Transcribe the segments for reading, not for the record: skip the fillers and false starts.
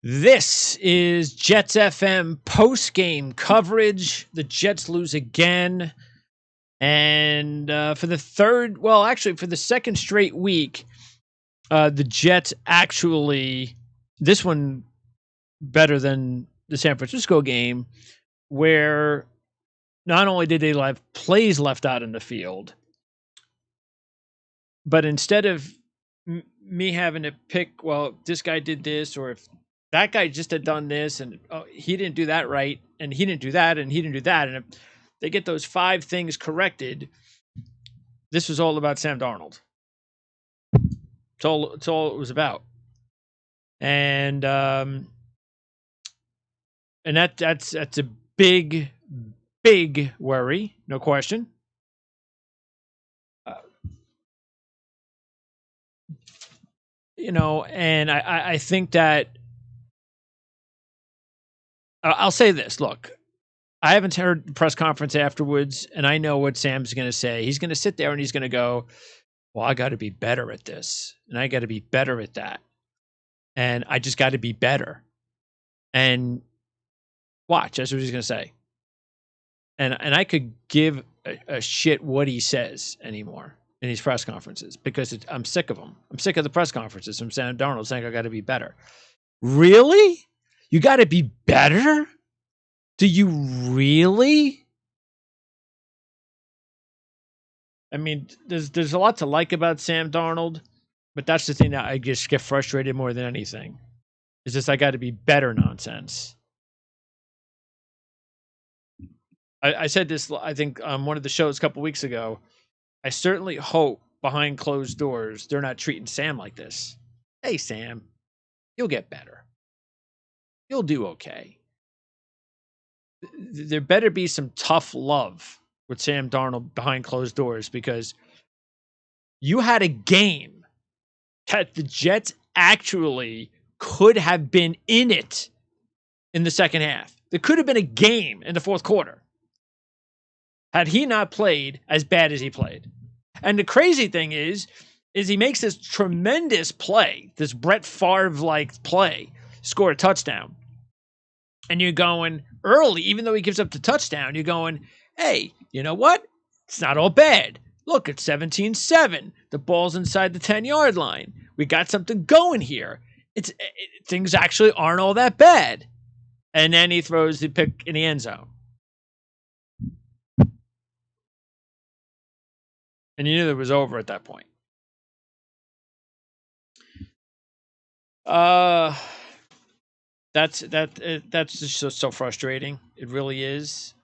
This is Jets FM post-game coverage. The Jets lose again. And for the second straight week, the Jets actually, this one better than the San Francisco game, where not only did they have plays left out in the field, but instead of me having to pick, well, this guy did this, or if that guy just had done this, and he didn't do that right, and he didn't do that, and he didn't do that, and if they get those 5 things corrected, this was all about Sam Darnold. It's all it was about. And that's a big worry, no question. And I think that I'll say this. Look, I haven't heard the press conference afterwards, and I know what Sam's going to say. He's going to sit there and he's going to go, well, I got to be better at this, and I got to be better at that, and I just got to be better. And watch, that's what he's going to say. And I could give a shit what he says anymore in these press conferences because I'm sick of them. I'm sick of the press conferences from Sam Darnold saying I got to be better. Really? You got to be better? Do you really? I mean, there's a lot to like about Sam Darnold, but that's the thing that I just get frustrated more than anything. Is this I got to be better nonsense. I said this, I think, on one of the shows a couple weeks ago. I certainly hope behind closed doors they're not treating Sam like this. Hey, Sam, you'll get better. You'll do okay. There better be some tough love with Sam Darnold behind closed doors, because you had a game that the Jets actually could have been in it in the second half. There could have been a game in the fourth quarter had he not played as bad as he played. And the crazy thing is he makes this tremendous play, this Brett Favre-like play, score a touchdown. And you're going early, even though he gives up the touchdown, you're going, hey, you know what? It's not all bad. Look, it's 17-7. The ball's inside the 10-yard line. We got something going here. Things actually aren't all that bad. And then he throws the pick in the end zone. And you knew it was over at that point. That's just so frustrating. It really is.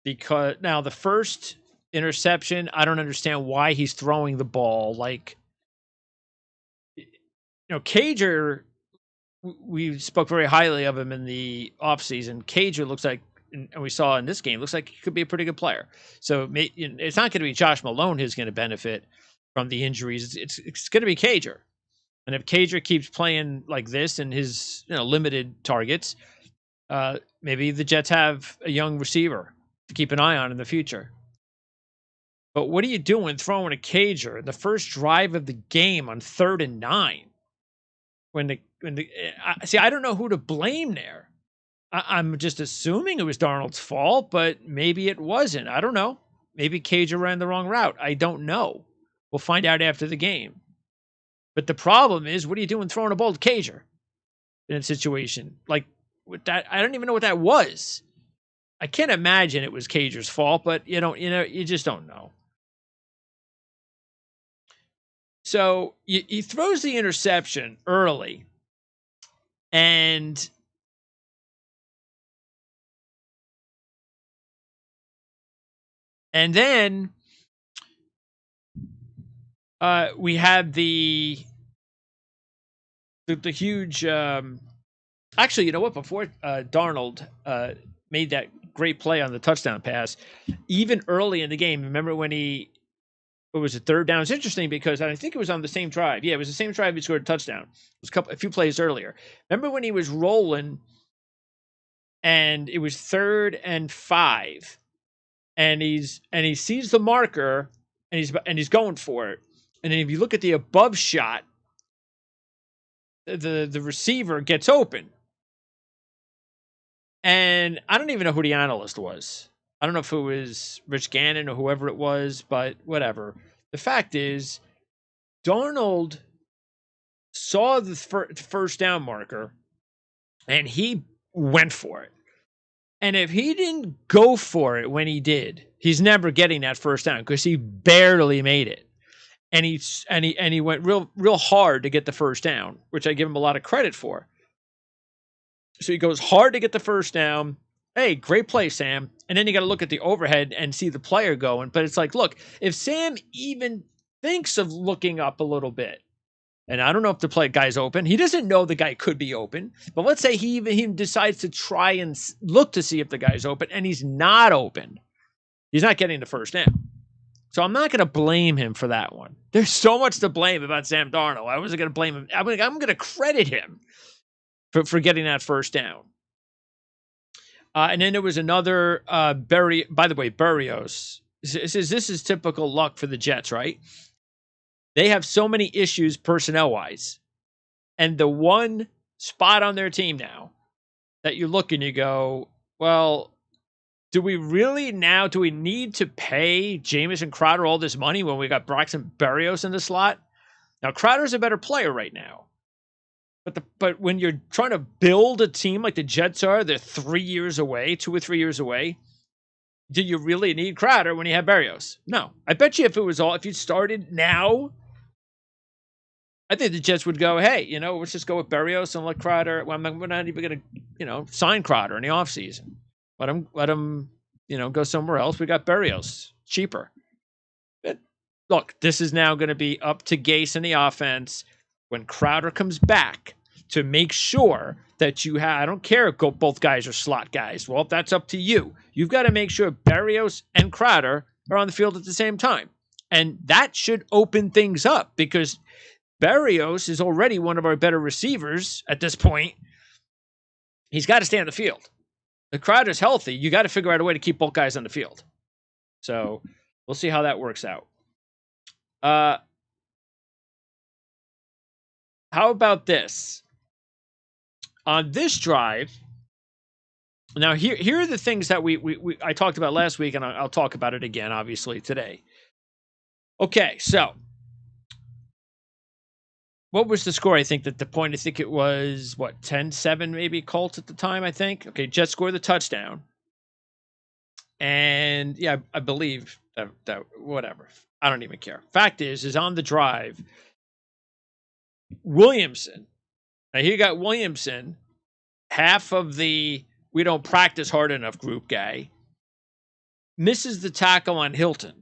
Because now the first interception, I don't understand why he's throwing the ball. Like, Cager, we spoke very highly of him in the offseason. Cager looks like, and we saw in this game, looks like he could be a pretty good player. So it's not going to be Josh Malone who's going to benefit from the injuries. It's going to be Cager. And if Cager keeps playing like this and his limited targets, maybe the Jets have a young receiver to keep an eye on in the future. But what are you doing throwing a Cager in the first drive of the game on 3rd and 9? I don't know who to blame there. I'm just assuming it was Darnold's fault, but maybe it wasn't. I don't know. Maybe Cager ran the wrong route. I don't know. We'll find out after the game. But the problem is, what are you doing throwing a ball to Cager in a situation like with that? I don't even know what that was. I can't imagine it was Cager's fault, but you just don't know. So he throws the interception early, and then we have the huge. Actually, you know what? Before Darnold made that great play on the touchdown pass, even early in the game, remember when it was a 3rd down? It's interesting because I think it was on the same drive. Yeah, it was the same drive he scored a touchdown. It was a few plays earlier. Remember when he was rolling and it was 3rd and 5, and he sees the marker and he's going for it. And then if you look at the above shot, the receiver gets open. And I don't even know who the analyst was. I don't know if it was Rich Gannon or whoever it was, but whatever. The fact is, Darnold saw the first down marker and he went for it. And if he didn't go for it when he did, he's never getting that first down because he barely made it. And he went real hard to get the first down, which I give him a lot of credit for. So he goes hard to get the first down. Hey, great play, Sam. And then you got to look at the overhead and see the player going. But it's like, look, if Sam even thinks of looking up a little bit, and I don't know if the guy's open. He doesn't know the guy could be open. But let's say he decides to try and look to see if the guy's open, and he's not open. He's not getting the first down. So I'm not going to blame him for that one. There's so much to blame about Sam Darnold. I wasn't going to blame him. I'm going to credit him for getting that first down. And then there was another by the way, Berrios. This is typical luck for the Jets, right? They have so many issues personnel-wise. And the one spot on their team now that you look and you go, well, do we need to pay Jamison Crowder all this money when we got Braxton Berrios in the slot? Now, Crowder's a better player right now. But when you're trying to build a team like the Jets are, they're 3 years away, 2 or 3 years away. Do you really need Crowder when you have Berrios? No. I bet you if you started now, I think the Jets would go, hey, let's just go with Berrios and let Crowder. Well, we're not even going to, sign Crowder in the offseason. Let him, go somewhere else. We got Berrios cheaper. But look, this is now going to be up to Gase and the offense when Crowder comes back to make sure that you have. I don't care if both guys are slot guys. Well, that's up to you. You've got to make sure Berrios and Crowder are on the field at the same time, and that should open things up because Berrios is already one of our better receivers at this point. He's got to stay on the field. If Crowder's healthy, you got to figure out a way to keep both guys on the field. So we'll see how that works out. How about this? On this drive, now here are the things that I talked about last week, and I'll talk about it again, obviously, today. Okay, so what was the score? I think it was, 10-7 maybe, Colts at the time, I think. Okay, Jets scored the touchdown. And, yeah, I believe that whatever. I don't even care. Fact is on the drive, Williamson. Now, he got Williamson, half of the we don't practice hard enough group guy, misses the tackle on Hilton.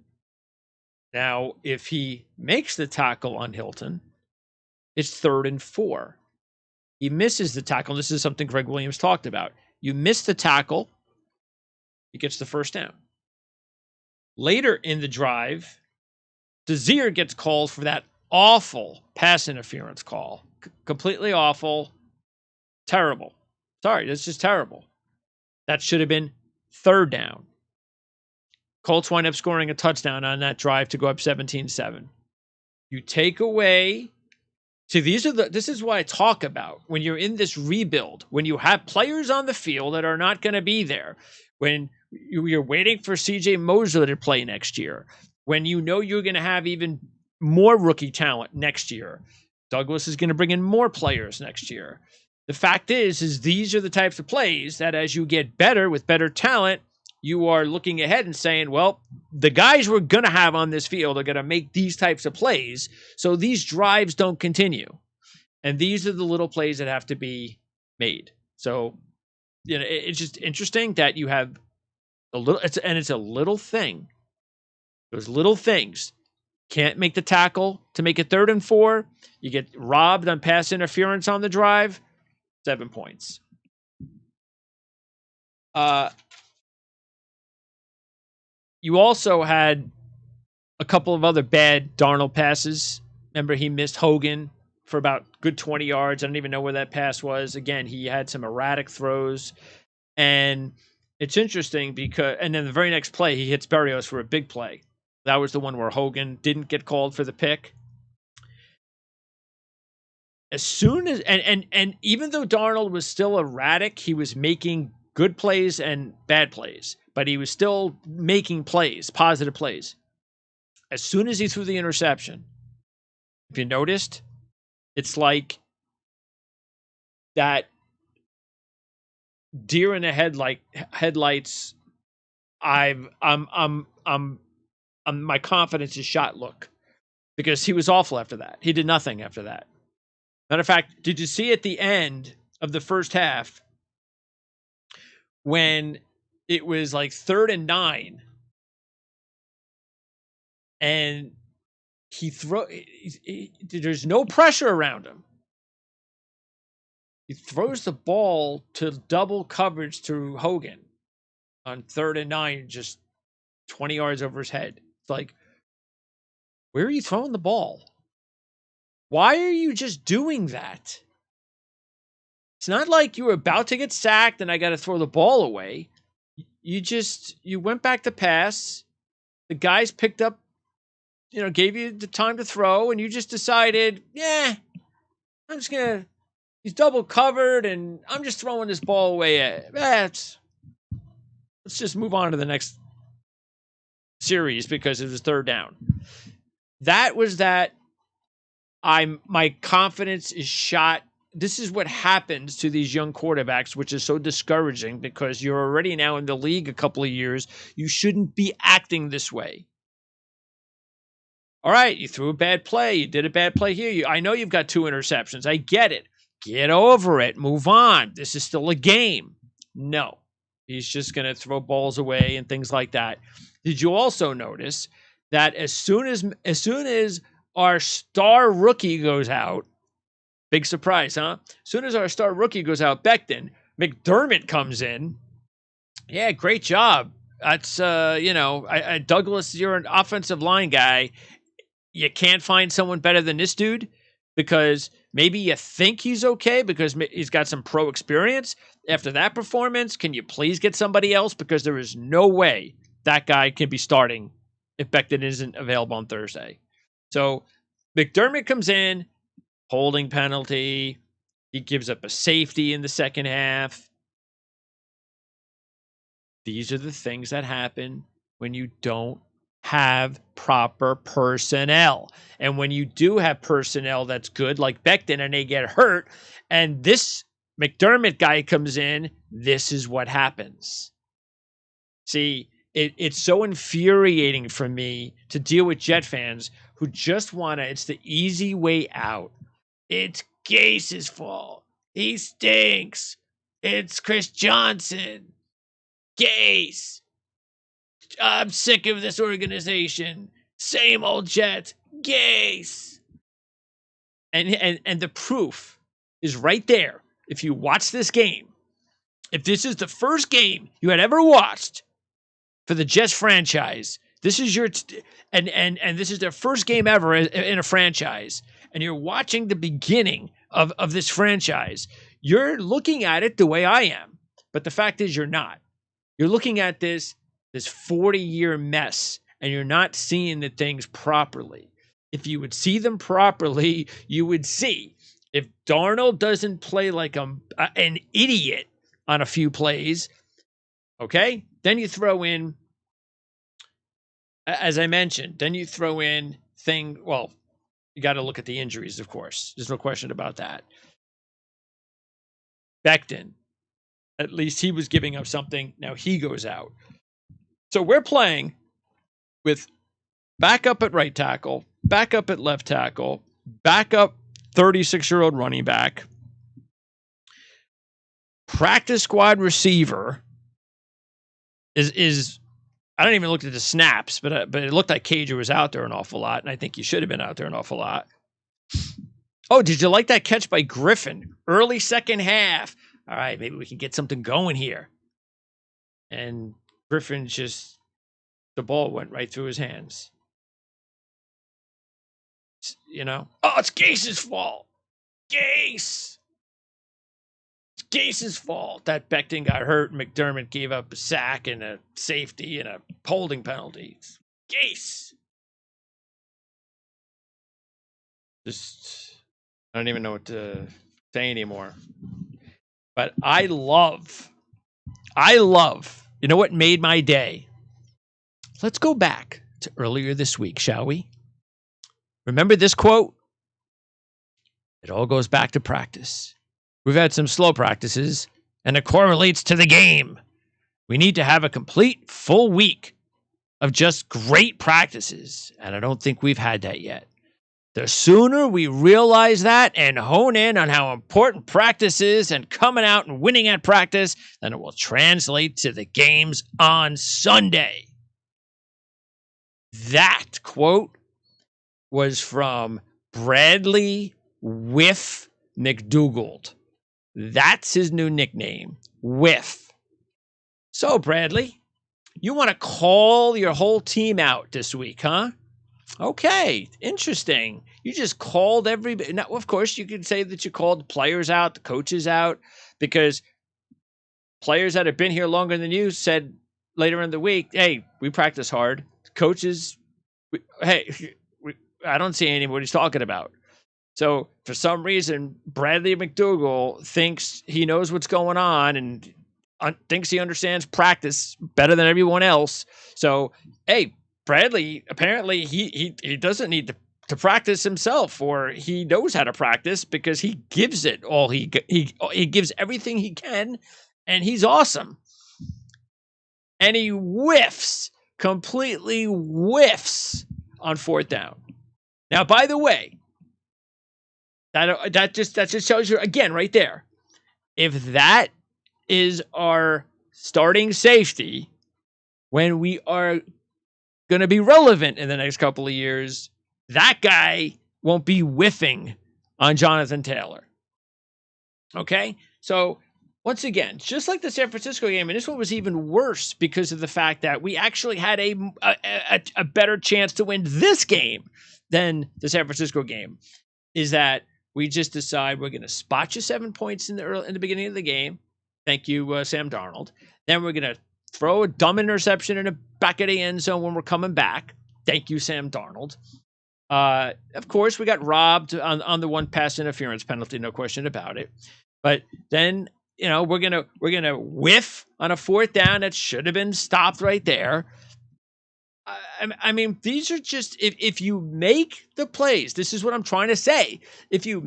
Now, if he makes the tackle on Hilton, it's 3rd and 4. He misses the tackle. This is something Greg Williams talked about. You miss the tackle, he gets the first down. Later in the drive, Desir gets called for that awful pass interference call. Completely awful. Terrible. Sorry, that's just terrible. That should have been 3rd down. Colts wind up scoring a touchdown on that drive to go up 17-7. You take away. See, this is what I talk about when you're in this rebuild, when you have players on the field that are not going to be there, when you're waiting for CJ Mosley to play next year, when you know you're going to have even more rookie talent next year. Douglas is going to bring in more players next year. The fact is these are the types of plays that as you get better with better talent, you are looking ahead and saying, well, the guys we're going to have on this field are going to make these types of plays, so these drives don't continue. And these are the little plays that have to be made. So, it's just interesting that you have it's a little thing. Those little things. Can't make the tackle to make it 3rd and 4. You get robbed on pass interference on the drive. 7 points. You also had a couple of other bad Darnold passes. Remember, he missed Hogan for about good 20 yards. I don't even know where that pass was. Again, he had some erratic throws. And it's interesting and then the very next play, he hits Berrios for a big play. That was the one where Hogan didn't get called for the pick. As soon as, and even though Darnold was still erratic, he was making good plays and bad plays, but he was still making plays, positive plays. As soon as he threw the interception, if you noticed, it's like that deer in the headlights. My confidence is shot look, because he was awful after that. He did nothing after that. Matter of fact, did you see at the end of the first half when it was like 3rd and 9 and there's no pressure around him. He throws the ball to double coverage to Hogan on 3rd and 9, just 20 yards over his head. It's like, where are you throwing the ball? Why are you just doing that? It's not like you were about to get sacked and I got to throw the ball away. You went back to pass. The guys picked up, gave you the time to throw, and you just decided, I'm just going to, he's double covered and I'm just throwing this ball away. Let's just move on to the next series because it was 3rd down. That was that. My confidence is shot. This is what happens to these young quarterbacks, which is so discouraging because you're already now in the league a couple of years. You shouldn't be acting this way. All right, you threw a bad play. You did a bad play here. I know you've got 2 interceptions. I get it. Get over it. Move on. This is still a game. No, he's just going to throw balls away and things like that. Did you also notice that as soon as our star rookie goes out, big surprise, huh? As soon as our star rookie goes out, Becton, McDermott comes in. Yeah, great job. That's, Douglas, you're an offensive line guy. You can't find someone better than this dude because maybe you think he's okay because he's got some pro experience. After that performance, can you please get somebody else? Because there is no way that guy can be starting if Becton isn't available on Thursday. So McDermott comes in, holding penalty. He gives up a safety in the second half. These are the things that happen when you don't have proper personnel. And when you do have personnel that's good, like Becton, and they get hurt, and this McDermott guy comes in, this is what happens. See, it's so infuriating for me to deal with Jet fans who just want to, it's the easy way out. It's Gase's fault. He stinks. It's Chris Johnson. Gase. I'm sick of this organization. Same old Jets. Gase. And the proof is right there. If you watch this game, if this is the first game you had ever watched for the Jets franchise, this is your and this is their first game ever in a franchise, and you're watching the beginning of this franchise, you're looking at it the way I am. But the fact is you're not. You're looking at this 40-year mess, and you're not seeing the things properly. If you would see them properly, you would see if Darnold doesn't play like an idiot on a few plays, okay? Then you throw in, as I mentioned, you got to look at the injuries, of course. There's no question about that. Becton, at least he was giving up something. Now he goes out. So we're playing with backup at right tackle, backup at left tackle, backup 36-year-old running back, practice squad receiver is I don't even look at the snaps, but it looked like Cager was out there an awful lot, and I think he should have been out there an awful lot. Oh, did you like that catch by Griffin? Early second half. All right, maybe we can get something going here. And Griffin the ball went right through his hands. Oh, it's Gase's fault. Gase. It's Gase's fault that Becton got hurt and McDermott gave up a sack and a safety and a holding penalty. It's Gase. I don't even know what to say anymore. But I love I love, you know what made my day? Let's go back to earlier this week, shall we? Remember this quote? It all goes back to practice. We've had some slow practices, and it correlates to the game. We need to have a complete full week of just great practices, and I don't think we've had that yet. The sooner we realize that and hone in on how important practice is and coming out and winning at practice, then it will translate to the games on Sunday. That quote was from Bradley Whiff McDougald. That's his new nickname, Whiff. So, Bradley, you want to call your whole team out this week, huh? Okay, interesting. You just called everybody. Now, of course, you could say that you called the players out, the coaches out, because players that have been here longer than you said later in the week, hey, we practice hard. Coaches, I don't see anything what he's talking about. So for some reason, Bradley McDougall thinks he knows what's going on and thinks he understands practice better than everyone else. So, hey, Bradley, apparently he doesn't need to practice himself, or he knows how to practice because he gives it all. He gives everything he can, and he's awesome. And he completely whiffs on fourth down. Now, by the way, that just shows you again right there. If that is our starting safety when we are going to be relevant in the next couple of years, that guy won't be whiffing on Jonathan Taylor. Okay? So, once again, just like the San Francisco game, and this one was even worse because of the fact that we actually had a better chance to win this game than the San Francisco game, is that we just decide we're going to spot you 7 points in the beginning of the game. Thank you, Sam Darnold. Then we're going to throw a dumb interception in the back of the end zone when we're coming back. Thank you, Sam Darnold. Of course, we got robbed on the one pass interference penalty, no question about it. But then, we're gonna whiff on a fourth down that should have been stopped right there. I mean, these are just if you make the plays. This is what I'm trying to say. If you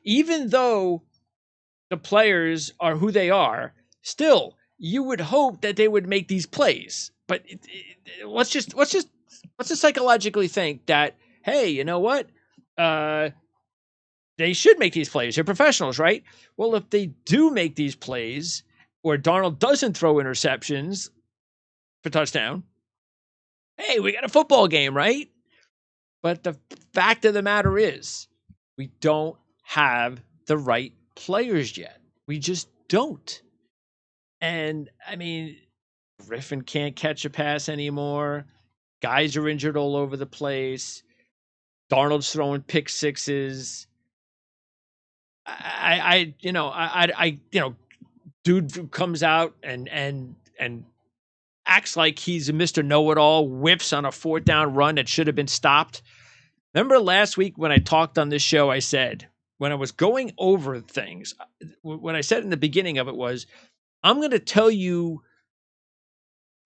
even though the players are who they are, still you would hope that they would make these plays. But let's just psychologically think that, hey, you know what? They should make these plays. They're professionals, right? Well, if they do make these plays, or Darnold doesn't throw interceptions for touchdown, hey, we got a football game, right? But the fact of the matter is, we don't have the right players yet. We just don't. And, I mean, Griffin can't catch a pass anymore. Guys are injured all over the place. Darnold's throwing pick sixes. Dude comes out and acts like he's a Mr. Know-It-All, whiffs on a fourth down run that should have been stopped. Remember last week when I talked on this show, I said, when I was going over things, what I said in the beginning of it was, I'm going to tell you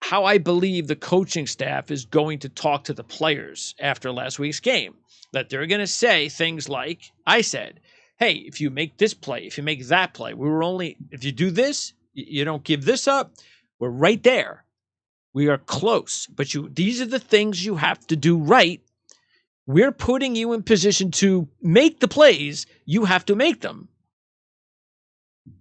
how I believe the coaching staff is going to talk to the players after last week's game. That they're going to say things like, I said, hey, if you make this play, if you make that play, if you do this, you don't give this up, we're right there. We are close, but these are the things you have to do right. We're putting you in position to make the plays. You have to make them.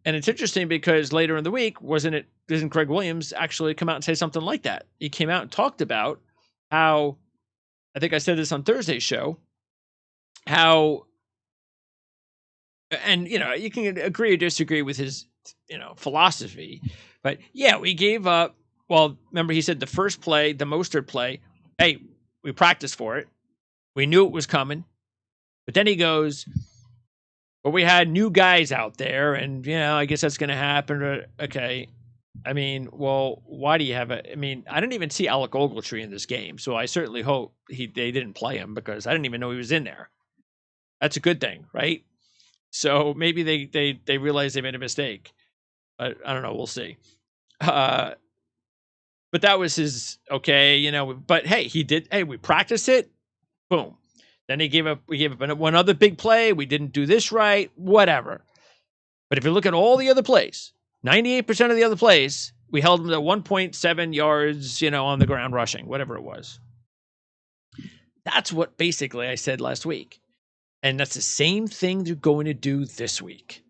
And it's interesting because later in the week, doesn't Craig Williams actually come out and say something like that? He came out and talked about how, I think I said this on Thursday's show, how, and, you can agree or disagree with his, philosophy, but yeah, we gave up. Well, remember he said the first play, the Mostert play, hey, we practiced for it. We knew it was coming. But then he goes, but we had new guys out there, and, I guess that's going to happen. Okay. I mean, well, why do you have I didn't even see Alec Ogletree in this game, so I certainly hope they didn't play him because I didn't even know he was in there. That's a good thing, right? So maybe they realized they made a mistake. I don't know. We'll see. Uh, but that was his okay, but hey, he did. Hey, we practiced it. Boom. Then we gave up one other big play. We didn't do this right. Whatever. But if you look at all the other plays, 98% of the other plays, we held them to 1.7 yards, on the ground rushing, whatever it was. That's what basically I said last week. And that's the same thing they're going to do this week.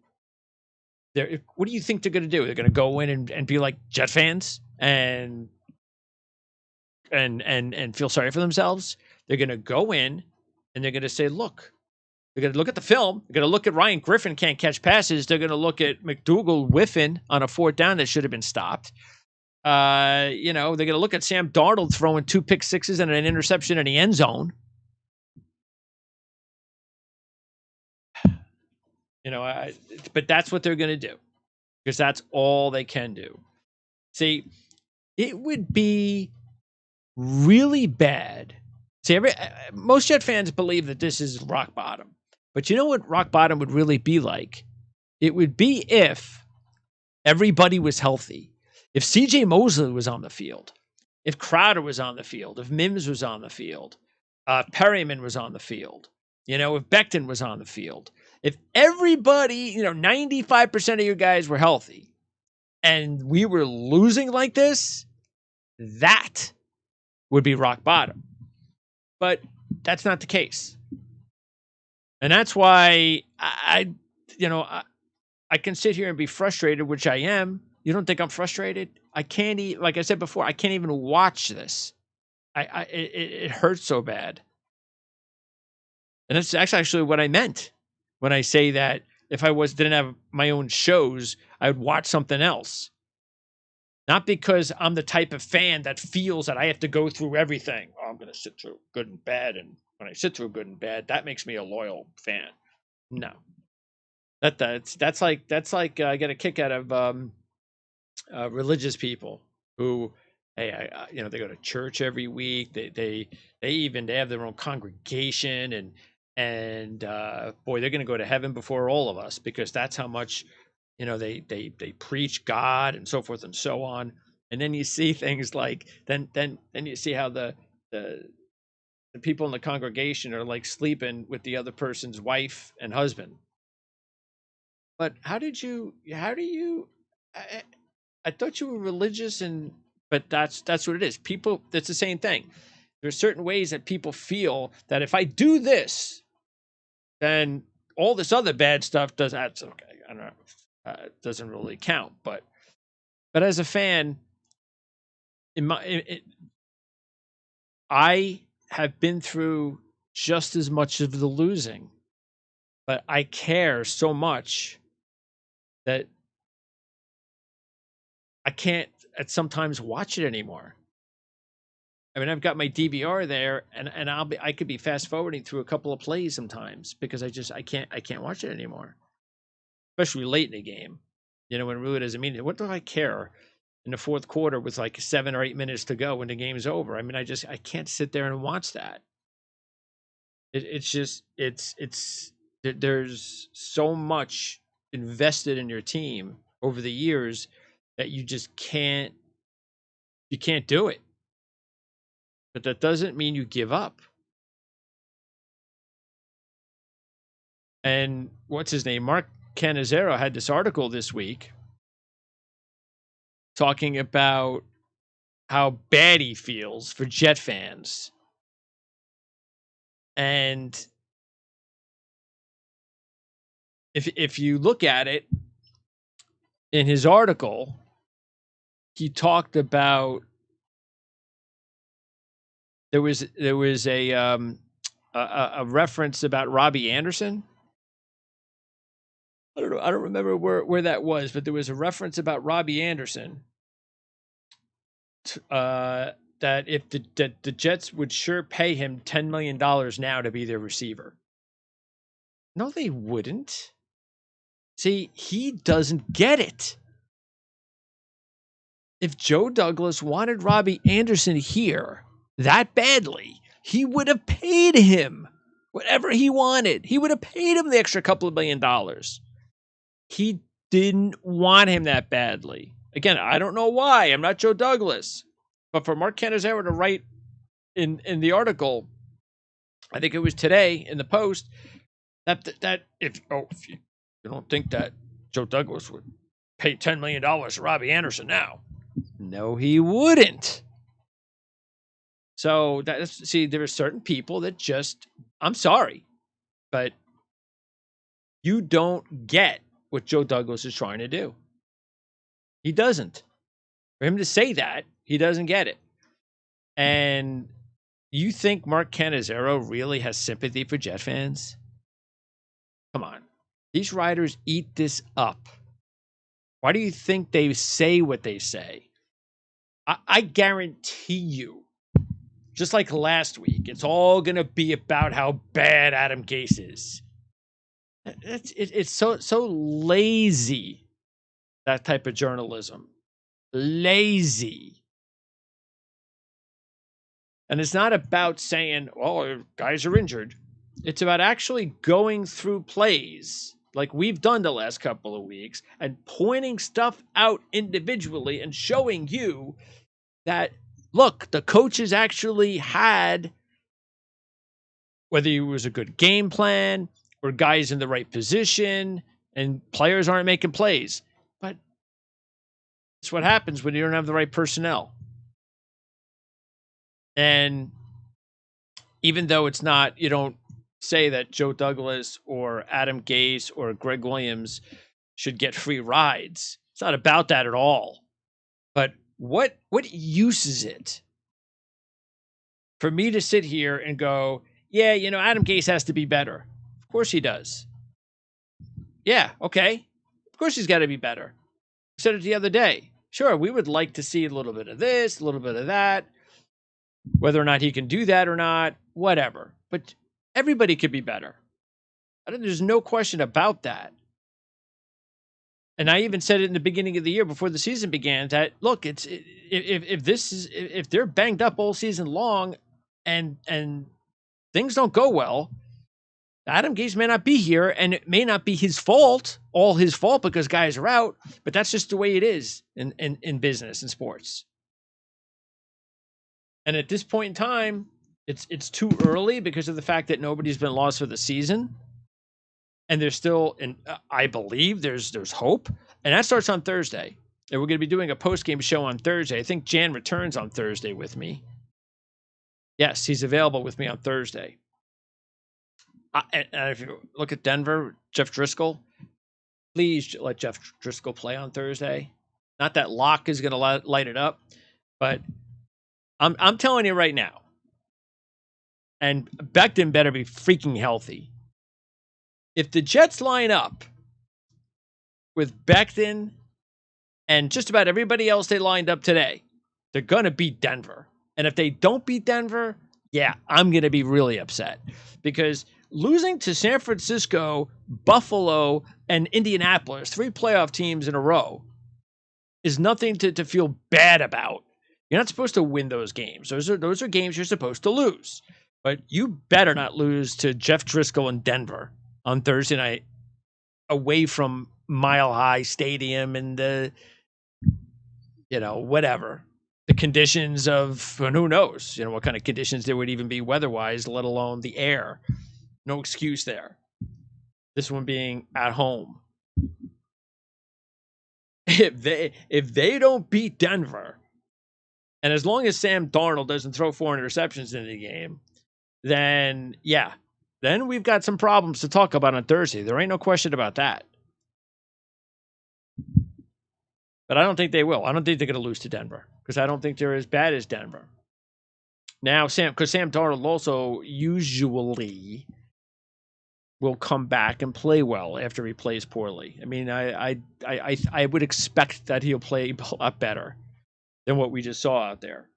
What do you think they're going to do? They're going to go in and be like Jet fans and feel sorry for themselves. They're going to go in and they're going to say, look, they're going to look at the film. They're going to look at Ryan Griffin can't catch passes. They're going to look at McDougal whiffing on a fourth down that should have been stopped. They're going to look at Sam Darnold throwing 2 pick sixes and an interception in the end zone. But that's what they're going to do because that's all they can do. See, it would be really bad. See, most Jet fans believe that this is rock bottom. But you know what rock bottom would really be like? It would be if everybody was healthy. If C.J. Mosley was on the field. If Crowder was on the field. If Mims was on the field. Perryman was on the field. If Becton was on the field. If everybody, 95% of you guys were healthy and we were losing like this, that would be rock bottom. But that's not the case. And that's why I can sit here and be frustrated, which I am. You don't think I'm frustrated? I can't like I said before, I can't even watch this. It hurts so bad. And that's actually what I meant when I say that if I didn't have my own shows, I would watch something else. Not because I'm the type of fan that feels that I have to go through everything. Oh, I'm going to sit through good and bad. And when I sit through good and bad, that makes me a loyal fan. No. That's like I get a kick out of religious people who, hey, they go to church every week. They have their own congregation and boy, they're going to go to heaven before all of us because that's how much they preach God and so forth and so on. And then you see things like then you see how the people in the congregation are like sleeping with the other person's wife and husband. But how do you I thought you were religious but that's what it is. People, that's the same thing. There's certain ways that people feel that if I do this, then all this other bad stuff that's okay. I don't know. It doesn't really count, but as a fan, I have been through just as much of the losing, but I care so much that I can't sometimes watch it anymore. I mean, I've got my DVR there, and I could be fast forwarding through a couple of plays sometimes because I can't watch it anymore, especially late in the game. When it really doesn't mean what do I care in the fourth quarter with like 7 or 8 minutes to go when the game's over? I mean, I can't sit there and watch that. There's so much invested in your team over the years that you just can't do it. But that doesn't mean you give up. And what's his name? Mark Cannizzaro had this article this week talking about how bad he feels for Jet fans. And if you look at it in his article, he talked about there was a reference about Robbie Anderson. I don't know. I don't remember where that was, but there was a reference about Robbie Anderson. That if the Jets would sure pay him $10 million now to be their receiver. No, they wouldn't. See, he doesn't get it. If Joe Douglas wanted Robbie Anderson here that badly, he would have paid him whatever he wanted. He would have paid him the extra couple of $1 million. He didn't want him that badly. Again, I don't know why. I'm not Joe Douglas. But for Mark Cannizzaro to write in the article, I think it was today in the Post, that if you don't think that Joe Douglas would pay $10 million to Robbie Anderson now. No, he wouldn't. So there are certain people that just, I'm sorry, but you don't get what Joe Douglas is trying to do. He doesn't. For him to say that, he doesn't get it. And you think Mark Cannizzaro really has sympathy for Jet fans? Come on. These writers eat this up. Why do you think they say what they say? I guarantee you, just like last week, it's all going to be about how bad Adam Gase is. It's so lazy, that type of journalism. Lazy. And it's not about saying, oh, guys are injured. It's about actually going through plays like we've done the last couple of weeks and pointing stuff out individually and showing you that, look, the coaches actually had, whether it was a good game plan or guys in the right position and players aren't making plays. But it's what happens when you don't have the right personnel. And even though it's not, you don't say that Joe Douglas or Adam Gase or Greg Williams should get free rides. It's not about that at all. But what use is it for me to sit here and go, yeah, Adam Gase has to be better? Of course he does. Yeah, okay. Of course he's got to be better. I said it the other day. Sure, we would like to see a little bit of this, a little bit of that. Whether or not he can do that or not, whatever. But everybody could be better. There's no question about that. And I even said it in the beginning of the year before the season began that, look, if they're banged up all season long and things don't go well, Adam Gase may not be here, and it may not be his fault, all his fault, because guys are out, but that's just the way it is in business and sports. And at this point in time, it's too early because of the fact that nobody's been lost for the season. And there's still, I believe there's hope. And that starts on Thursday. And we're going to be doing a post-game show on Thursday. I think Jan returns on Thursday with me. Yes, he's available with me on Thursday. And if you look at Denver, Jeff Driscoll, please let Jeff Driscoll play on Thursday. Not that Locke is going to light it up, but I'm telling you right now, and Becton better be freaking healthy. If the Jets line up with Becton and just about everybody else they lined up today, they're going to beat Denver. And if they don't beat Denver, yeah, I'm going to be really upset. Because losing to San Francisco, Buffalo, and Indianapolis, 3 playoff teams in a row, is nothing to feel bad about. You're not supposed to win those games. Those are games you're supposed to lose. But you better not lose to Jeff Driscoll in Denver on Thursday night away from Mile High Stadium and the, whatever. The conditions of, and who knows, what kind of conditions there would even be weather-wise, let alone the air. No excuse there. This one being at home. If they don't beat Denver, and as long as Sam Darnold doesn't throw 4 interceptions in the game, then yeah, then we've got some problems to talk about on Thursday. There ain't no question about that. But I don't think they will. I don't think they're going to lose to Denver because I don't think they're as bad as Denver. Now, because Sam Darnold also usually will come back and play well after he plays poorly. I mean, I would expect that he'll play a lot better than what we just saw out there.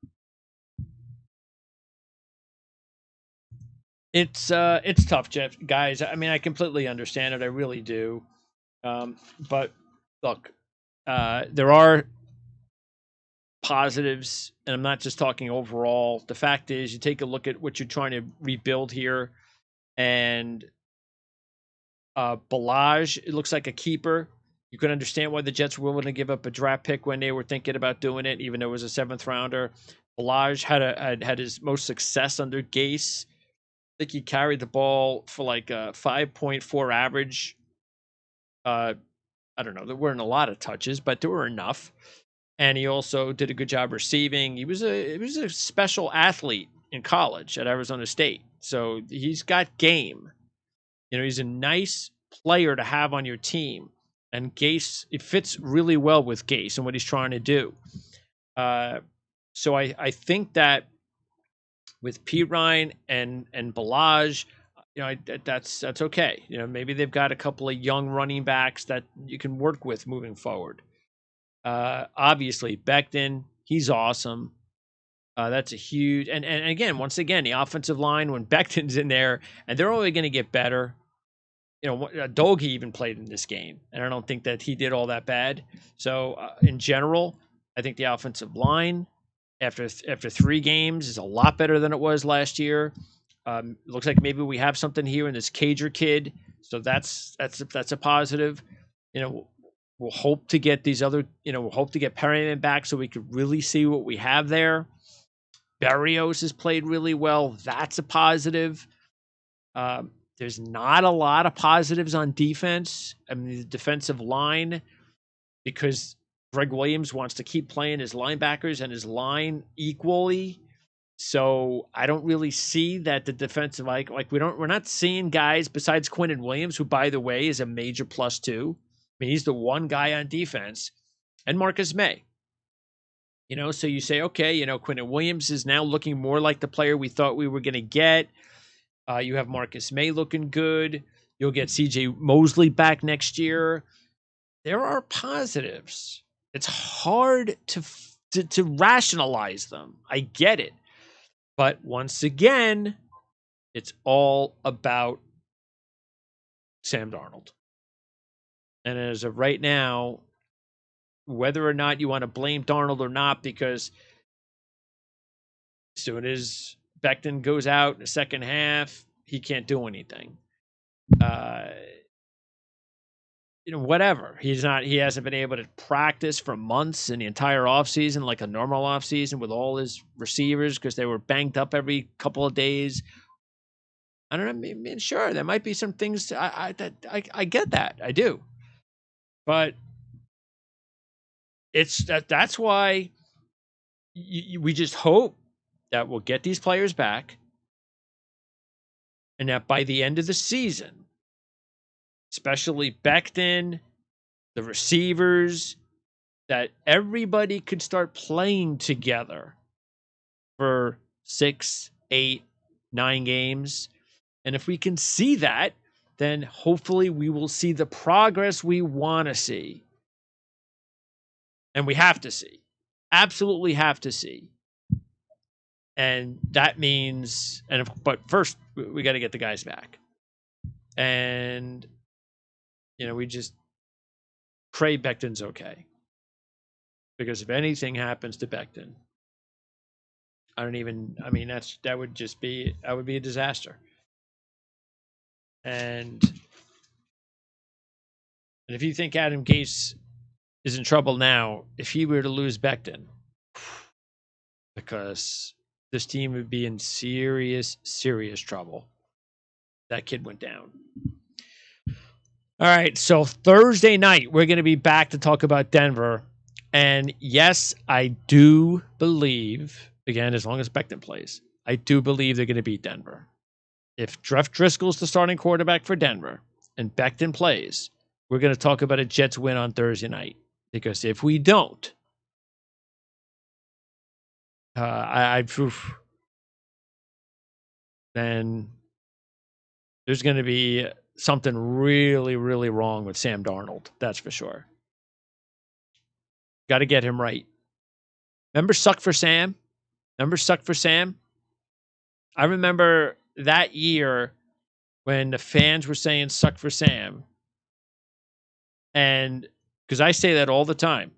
It's tough, Jeff, guys. I mean, I completely understand it. I really do. But look, there are positives, and I'm not just talking overall. The fact is, you take a look at what you're trying to rebuild here, and Balaj, it looks like a keeper. You can understand why the Jets were willing to give up a draft pick when they were thinking about doing it, even though it was a seventh rounder. Balaj had his most success under Gase. I think he carried the ball for like a 5.4 average. I don't know. There weren't a lot of touches, but there were enough. And he also did a good job receiving. He was a special athlete in college at Arizona State. So he's got game. He's a nice player to have on your team. And Gase, it fits really well with Gase and what he's trying to do. So I think that with P. Ryan and Balaj, that's okay. Maybe they've got a couple of young running backs that you can work with moving forward. Obviously, Becton, he's awesome. That's a huge and again, once again, the offensive line when Becton's in there, and they're only going to get better. Doge even played in this game, and I don't think that he did all that bad. So in general, I think the offensive line after 3 games is a lot better than it was last year. Looks like maybe we have something here in this Cager kid, so that's a positive. We'll hope to get these other. We'll hope to get Perryman back so we could really see what we have there. Berrios has played really well. That's a positive. There's not a lot of positives on defense. I mean, the defensive line, because Greg Williams wants to keep playing his linebackers and his line equally. So I don't really see that the defensive we're not seeing guys besides Quinnen Williams, who by the way is a major +2. I mean, he's the one guy on defense, and Marcus May. So you say, okay, Quinnen Williams is now looking more like the player we thought we were going to get. You have Marcus May looking good. You'll get C.J. Mosley back next year. There are positives. It's hard to rationalize them. I get it. But once again, it's all about Sam Darnold. And as of right now, whether or not you want to blame Darnold or not, because as soon as Becton goes out in the second half, he can't do anything. Whatever. He hasn't been able to practice for months in the entire offseason, like a normal offseason with all his receivers because they were banged up every couple of days. I don't know. I mean, sure, there might be some things I get that. I do. But that's why we just hope that we'll get these players back and that by the end of the season, especially Becton, the receivers, that everybody could start playing together for 6, 8, 9 games. And if we can see that, then hopefully we will see the progress we want to see. And we have to see. Absolutely have to see. And that means, but first, we got to get the guys back. And, we just pray Becton's okay. Because if anything happens to Becton, that would be a disaster. And if you think Adam Gase is in trouble now, if he were to lose Becton, because this team would be in serious, serious trouble. That kid went down. All right, so Thursday night, we're going to be back to talk about Denver. And yes, I do believe, again, as long as Becton plays, I do believe they're going to beat Denver. If Jeff Driscoll's the starting quarterback for Denver and Becton plays, we're going to talk about a Jets win on Thursday night. Because if we don't, then there's going to be something really, really wrong with Sam Darnold. That's for sure. Got to get him right. Remember Suck for Sam? I remember that year when the fans were saying Suck for Sam. And because I say that all the time.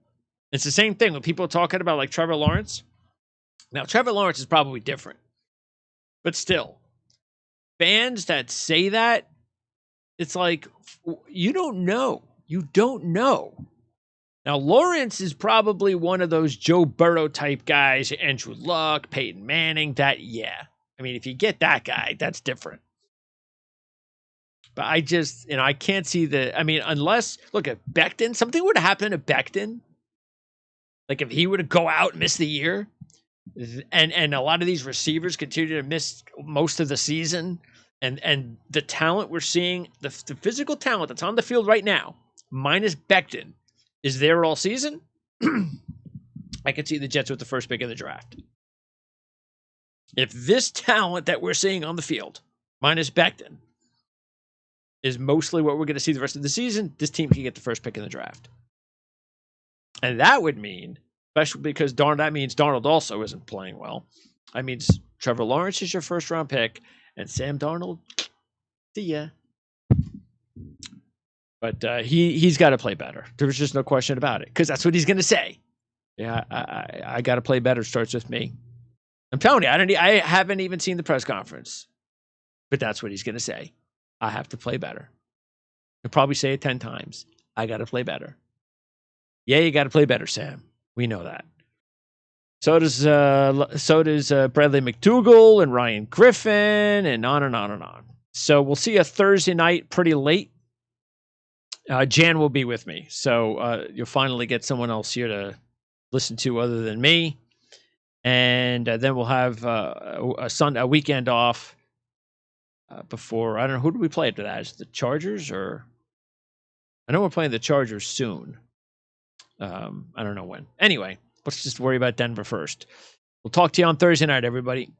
It's the same thing when people are talking about like Trevor Lawrence. Now, Trevor Lawrence is probably different. But still, fans that say that, it's like, you don't know. You don't know. Now, Lawrence is probably one of those Joe Burrow type guys, Andrew Luck, Peyton Manning. Yeah. I mean, if you get that guy, that's different. But I just, I can't see unless, look, at Becton, something would happen to Becton. Like if he were to go out and miss the year, and a lot of these receivers continue to miss most of the season, and the talent we're seeing, the physical talent that's on the field right now, minus Becton, is there all season. I could see the Jets with the first pick in the draft. If this talent that we're seeing on the field, minus Becton, is mostly what we're going to see the rest of the season, this team can get the first pick in the draft. And that would mean, especially because that means Darnold also isn't playing well. That means Trevor Lawrence is your first round pick, and Sam Darnold, see ya. But he's got to play better. There's just no question about it, because that's what he's going to say. Yeah, I got to play better. Starts with me. I'm telling you, I haven't even seen the press conference, but that's what he's going to say. I have to play better. He'll probably say it 10 times. I got to play better. Yeah, you got to play better, Sam. We know that. So does Bradley McDougall and Ryan Griffin, and on and on and on. So we'll see you Thursday night pretty late. Jan will be with me, so you'll finally get someone else here to listen to other than me. And then we'll have a weekend off before, I don't know, who do we play after that? Is it the Chargers, or I know we're playing the Chargers soon. I don't know when. Anyway, let's just worry about Denver first. We'll talk to you on Thursday night, everybody.